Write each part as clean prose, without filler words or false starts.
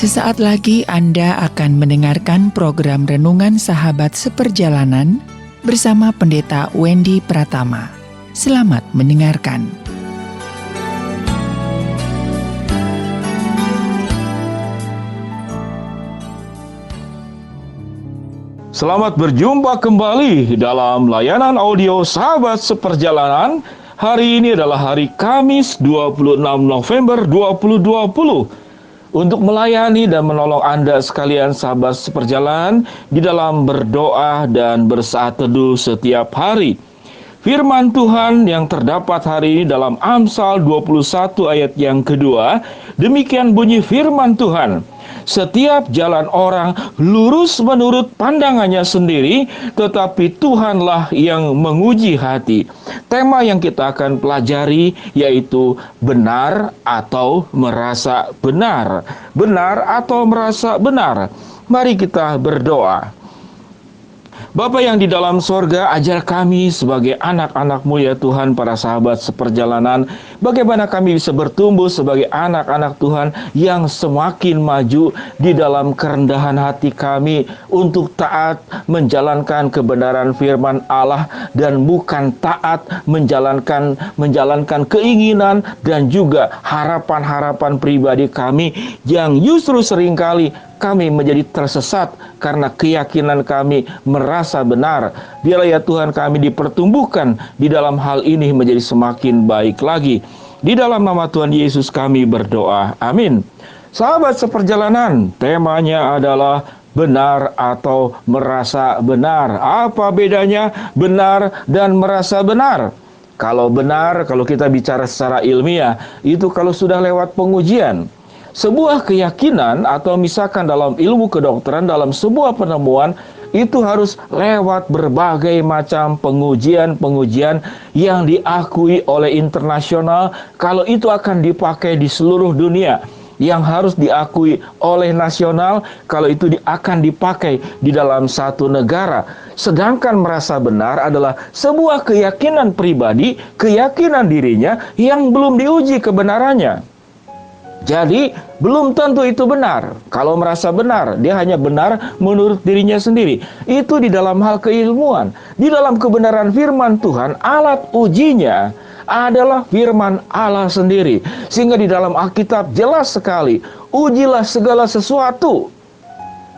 Sesaat lagi Anda akan mendengarkan program Renungan Sahabat Seperjalanan bersama Pendeta Wendy Pratama. Selamat mendengarkan. Selamat berjumpa kembali dalam layanan audio Sahabat Seperjalanan. Hari ini adalah hari Kamis 26 November 2020. Untuk melayani dan menolong Anda sekalian sahabat seperjalanan di dalam berdoa dan bersaat teduh setiap hari. Firman Tuhan yang terdapat hari ini dalam Amsal 21 ayat yang kedua, demikian bunyi firman Tuhan. Setiap jalan orang lurus menurut pandangannya sendiri, tetapi Tuhanlah yang menguji hati. Tema yang kita akan pelajari yaitu benar atau merasa benar. Benar atau merasa benar. Mari kita berdoa. Bapa yang di dalam sorga, ajar kami sebagai anak-anak-Mu ya Tuhan, para sahabat seperjalanan, bagaimana kami bisa bertumbuh sebagai anak-anak Tuhan yang semakin maju di dalam kerendahan hati kami untuk taat menjalankan kebenaran firman Allah dan bukan taat menjalankan keinginan dan juga harapan-harapan pribadi kami yang justru seringkali kami menjadi tersesat karena keyakinan kami merasa benar. Biarlah ya Tuhan kami dipertumbuhkan di dalam hal ini menjadi semakin baik lagi. Di dalam nama Tuhan Yesus kami berdoa. Amin. Sahabat seperjalanan, temanya adalah benar atau merasa benar. Apa bedanya benar dan merasa benar? Kalau benar, kalau kita bicara secara ilmiah, itu kalau sudah lewat pengujian. Sebuah keyakinan atau misalkan dalam ilmu kedokteran, dalam sebuah penemuan, itu harus lewat berbagai macam pengujian yang diakui oleh internasional. Kalau itu akan dipakai di seluruh dunia, yang harus diakui oleh nasional, kalau itu akan dipakai di dalam satu negara. Sedangkan merasa benar adalah sebuah keyakinan pribadi, keyakinan dirinya yang belum diuji kebenarannya. Jadi, belum tentu itu benar. Kalau merasa benar, dia hanya benar menurut dirinya sendiri. Itu di dalam hal keilmuan. Di dalam kebenaran firman Tuhan, alat ujinya adalah firman Allah sendiri. Sehingga di dalam Alkitab jelas sekali, ujilah segala sesuatu.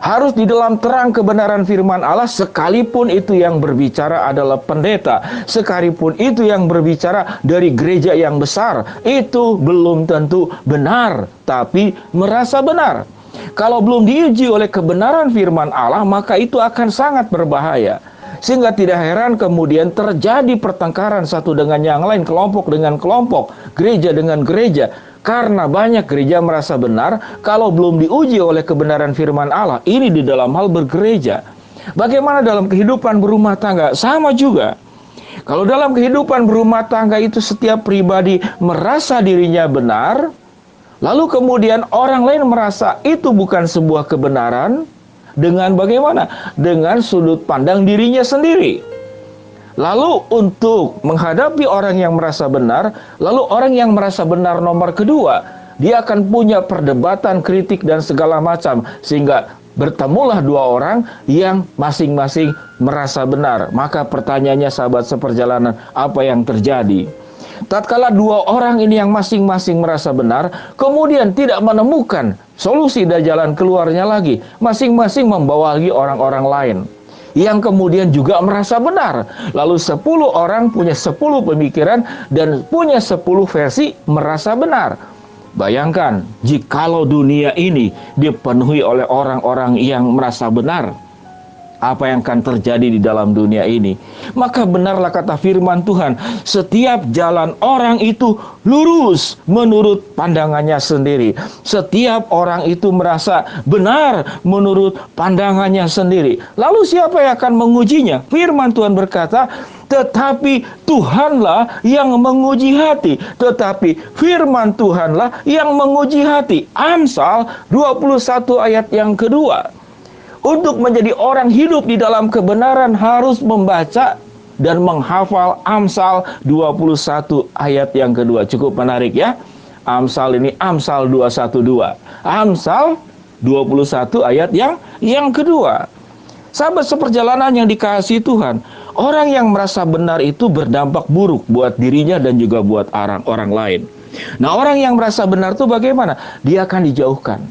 Harus di dalam terang kebenaran firman Allah, sekalipun itu yang berbicara adalah pendeta, sekalipun itu yang berbicara dari gereja yang besar, itu belum tentu benar, tapi merasa benar. Kalau belum diuji oleh kebenaran firman Allah, maka itu akan sangat berbahaya. Sehingga tidak heran kemudian terjadi pertengkaran satu dengan yang lain, kelompok dengan kelompok, gereja dengan gereja. Karena banyak gereja merasa benar, kalau belum diuji oleh kebenaran firman Allah, ini di dalam hal bergereja. Bagaimana dalam kehidupan berumah tangga? Sama juga. Kalau dalam kehidupan berumah tangga itu setiap pribadi merasa dirinya benar, lalu kemudian orang lain merasa itu bukan sebuah kebenaran, dengan bagaimana? Dengan sudut pandang dirinya sendiri. Lalu untuk menghadapi orang yang merasa benar, lalu orang yang merasa benar nomor kedua, dia akan punya perdebatan, kritik, dan segala macam. Sehingga bertemulah dua orang yang masing-masing merasa benar. Maka pertanyaannya sahabat seperjalanan, apa yang terjadi? Tatkala dua orang ini yang masing-masing merasa benar, kemudian tidak menemukan solusi dan jalan keluarnya lagi, masing-masing membawa lagi orang-orang lain yang kemudian juga merasa benar. Lalu 10 orang punya 10 pemikiran dan punya 10 versi merasa benar. Bayangkan, jikalau dunia ini dipenuhi oleh orang-orang yang merasa benar, apa yang akan terjadi di dalam dunia ini? Maka benarlah kata firman Tuhan, setiap jalan orang itu lurus menurut pandangannya sendiri. Setiap orang itu merasa benar menurut pandangannya sendiri. Lalu siapa yang akan mengujinya? Firman Tuhan berkata, tetapi Tuhanlah yang menguji hati. Tetapi firman Tuhanlah yang menguji hati. Amsal 21 ayat yang kedua. Untuk menjadi orang hidup di dalam kebenaran harus membaca dan menghafal Amsal 21 ayat yang kedua. Cukup menarik ya. Amsal ini Amsal 212. Amsal 21 ayat yang kedua. Sahabat seperjalanan yang dikasihi Tuhan, orang yang merasa benar itu berdampak buruk buat dirinya dan juga buat orang lain. Nah, orang yang merasa benar itu bagaimana? Dia akan dijauhkan.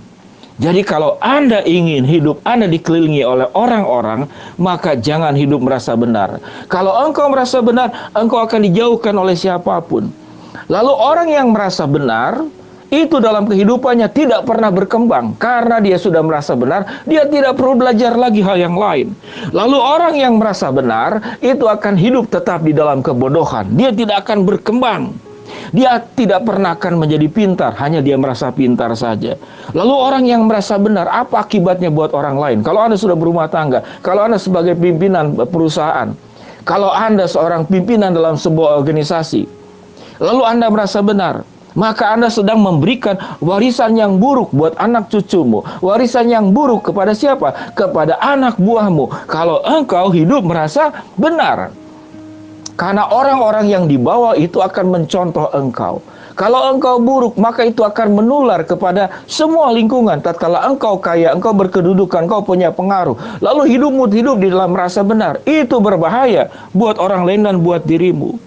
Jadi kalau Anda ingin hidup Anda dikelilingi oleh orang-orang, maka jangan hidup merasa benar. Kalau engkau merasa benar, engkau akan dijauhkan oleh siapapun. Lalu orang yang merasa benar, itu dalam kehidupannya tidak pernah berkembang. Karena dia sudah merasa benar, dia tidak perlu belajar lagi hal yang lain. Lalu orang yang merasa benar, itu akan hidup tetap di dalam kebodohan. Dia tidak akan berkembang. Dia tidak pernah akan menjadi pintar, hanya dia merasa pintar saja. Lalu orang yang merasa benar, apa akibatnya buat orang lain? Kalau Anda sudah berumah tangga, kalau Anda sebagai pimpinan perusahaan, kalau Anda seorang pimpinan dalam sebuah organisasi, lalu Anda merasa benar, maka Anda sedang memberikan warisan yang buruk buat anak cucumu. Warisan yang buruk kepada siapa? Kepada anak buahmu. Kalau engkau hidup merasa benar. Karena orang-orang yang di bawah itu akan mencontoh engkau. Kalau engkau buruk, maka itu akan menular kepada semua lingkungan. Tatkala engkau kaya, engkau berkedudukan, engkau punya pengaruh, lalu hidupmu hidup di dalam rasa benar, itu berbahaya buat orang lain dan buat dirimu.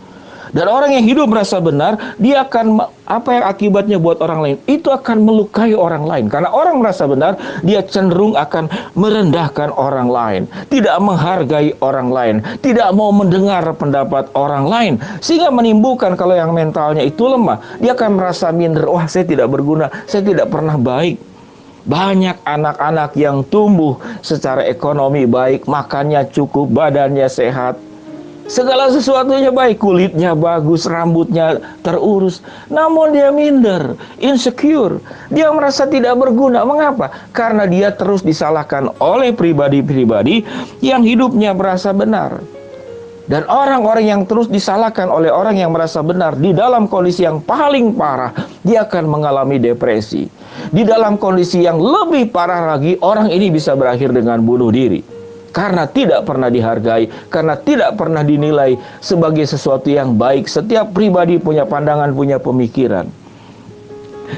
Dan orang yang hidup merasa benar, dia akan, apa yang akibatnya buat orang lain? Itu akan melukai orang lain. Karena orang merasa benar, dia cenderung akan merendahkan orang lain. Tidak menghargai orang lain. Tidak mau mendengar pendapat orang lain. Sehingga menimbulkan kalau yang mentalnya itu lemah, dia akan merasa minder. Wah, saya tidak berguna, saya tidak pernah baik. Banyak anak-anak yang tumbuh secara ekonomi baik, makannya cukup, badannya sehat, segala sesuatunya baik, kulitnya bagus, rambutnya terurus, namun dia minder, insecure. Dia merasa tidak berguna. Mengapa? Karena dia terus disalahkan oleh pribadi-pribadi yang hidupnya merasa benar. Dan orang-orang yang terus disalahkan oleh orang yang merasa benar, di dalam kondisi yang paling parah, dia akan mengalami depresi. Di dalam kondisi yang lebih parah lagi, orang ini bisa berakhir dengan bunuh diri. Karena tidak pernah dihargai, karena tidak pernah dinilai sebagai sesuatu yang baik. Setiap pribadi punya pandangan, punya pemikiran.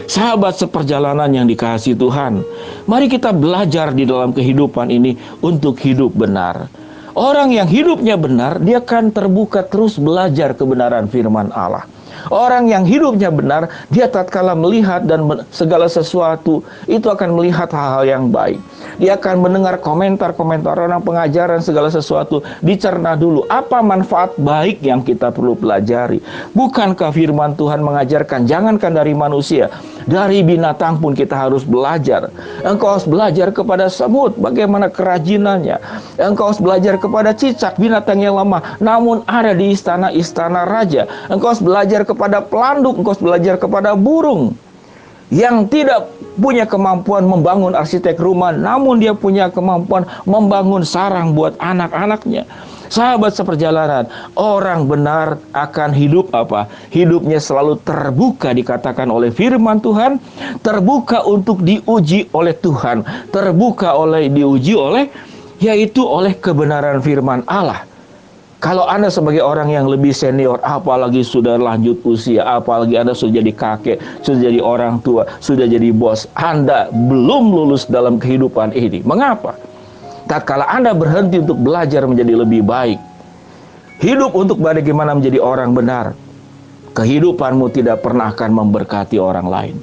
Sahabat seperjalanan yang dikasihi Tuhan, mari kita belajar di dalam kehidupan ini untuk hidup benar. Orang yang hidupnya benar, dia akan terbuka terus belajar kebenaran firman Allah. Orang yang hidupnya benar, dia tatkala melihat dan segala sesuatu itu akan melihat hal-hal yang baik. Dia akan mendengar komentar-komentar orang, pengajaran segala sesuatu, dicerna dulu apa manfaat baik yang kita perlu pelajari. Bukankah firman Tuhan mengajarkan, jangankan dari manusia, dari binatang pun kita harus belajar. Engkau harus belajar kepada semut, bagaimana kerajinannya. Engkau harus belajar kepada cicak, binatang yang lemah, namun ada di istana-istana raja. Engkau harus belajar kepada pelanduk, engkau harus belajar kepada burung yang tidak punya kemampuan membangun arsitek rumah, namun dia punya kemampuan membangun sarang buat anak-anaknya. Sahabat seperjalanan, orang benar akan hidup apa? Hidupnya selalu terbuka, dikatakan oleh firman Tuhan, terbuka untuk diuji oleh Tuhan, diuji oleh, yaitu oleh kebenaran firman Allah. Kalau Anda sebagai orang yang lebih senior, apalagi sudah lanjut usia, apalagi Anda sudah jadi kakek, sudah jadi orang tua, sudah jadi bos, Anda belum lulus dalam kehidupan ini. Mengapa? Tatkala Anda berhenti untuk belajar menjadi lebih baik, hidup untuk bagaimana menjadi orang benar, kehidupanmu tidak pernah akan memberkati orang lain.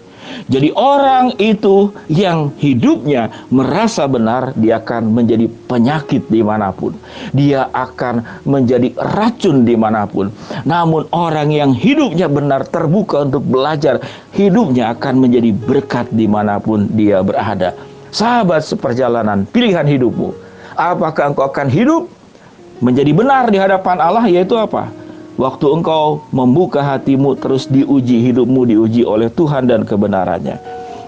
Jadi orang itu yang hidupnya merasa benar, dia akan menjadi penyakit dimanapun. Dia akan menjadi racun dimanapun. Namun orang yang hidupnya benar, terbuka untuk belajar, hidupnya akan menjadi berkat dimanapun dia berada. Sahabat seperjalanan, pilihan hidupmu. Apakah engkau akan hidup menjadi benar di hadapan Allah, yaitu apa? Waktu engkau membuka hatimu, terus diuji, hidupmu diuji oleh Tuhan dan kebenarannya.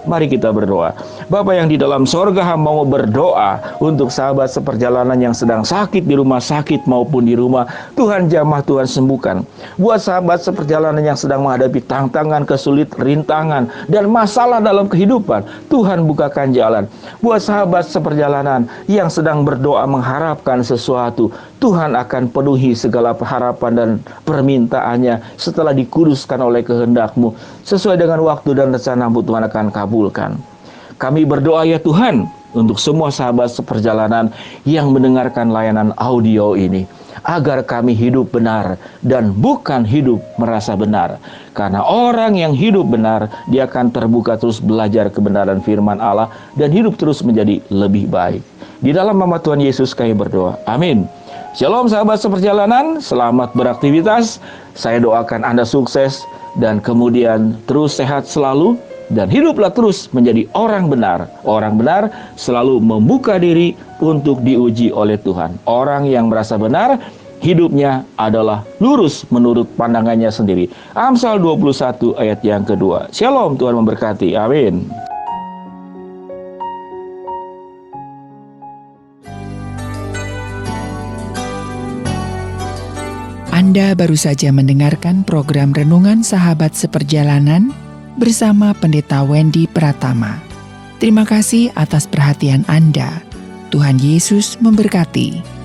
Mari kita berdoa. Bapa yang di dalam sorga, hamba mau berdoa untuk sahabat seperjalanan yang sedang sakit di rumah sakit maupun di rumah. Tuhan jamah, Tuhan sembuhkan. Buat sahabat seperjalanan yang sedang menghadapi tantangan, kesulitan, rintangan, dan masalah dalam kehidupan, Tuhan bukakan jalan. Buat sahabat seperjalanan yang sedang berdoa mengharapkan sesuatu, Tuhan akan penuhi segala harapan dan permintaannya setelah dikuduskan oleh kehendak-Mu. Sesuai dengan waktu dan rencana-Mu, Tuhan akan kabulkan. Kami berdoa ya Tuhan, untuk semua sahabat seperjalanan yang mendengarkan layanan audio ini, agar kami hidup benar dan bukan hidup merasa benar. Karena orang yang hidup benar, dia akan terbuka terus belajar kebenaran firman Allah dan hidup terus menjadi lebih baik. Di dalam nama Tuhan Yesus kami berdoa. Amin. Shalom sahabat seperjalanan, selamat beraktivitas. Saya doakan Anda sukses dan kemudian terus sehat selalu. Dan hiduplah terus menjadi orang benar. Orang benar selalu membuka diri untuk diuji oleh Tuhan. Orang yang merasa benar, hidupnya adalah lurus menurut pandangannya sendiri. Amsal 21 ayat yang kedua. Shalom, Tuhan memberkati. Amin. Anda baru saja mendengarkan program Renungan Sahabat Seperjalanan bersama Pendeta Wendy Pratama. Terima kasih atas perhatian Anda. Tuhan Yesus memberkati.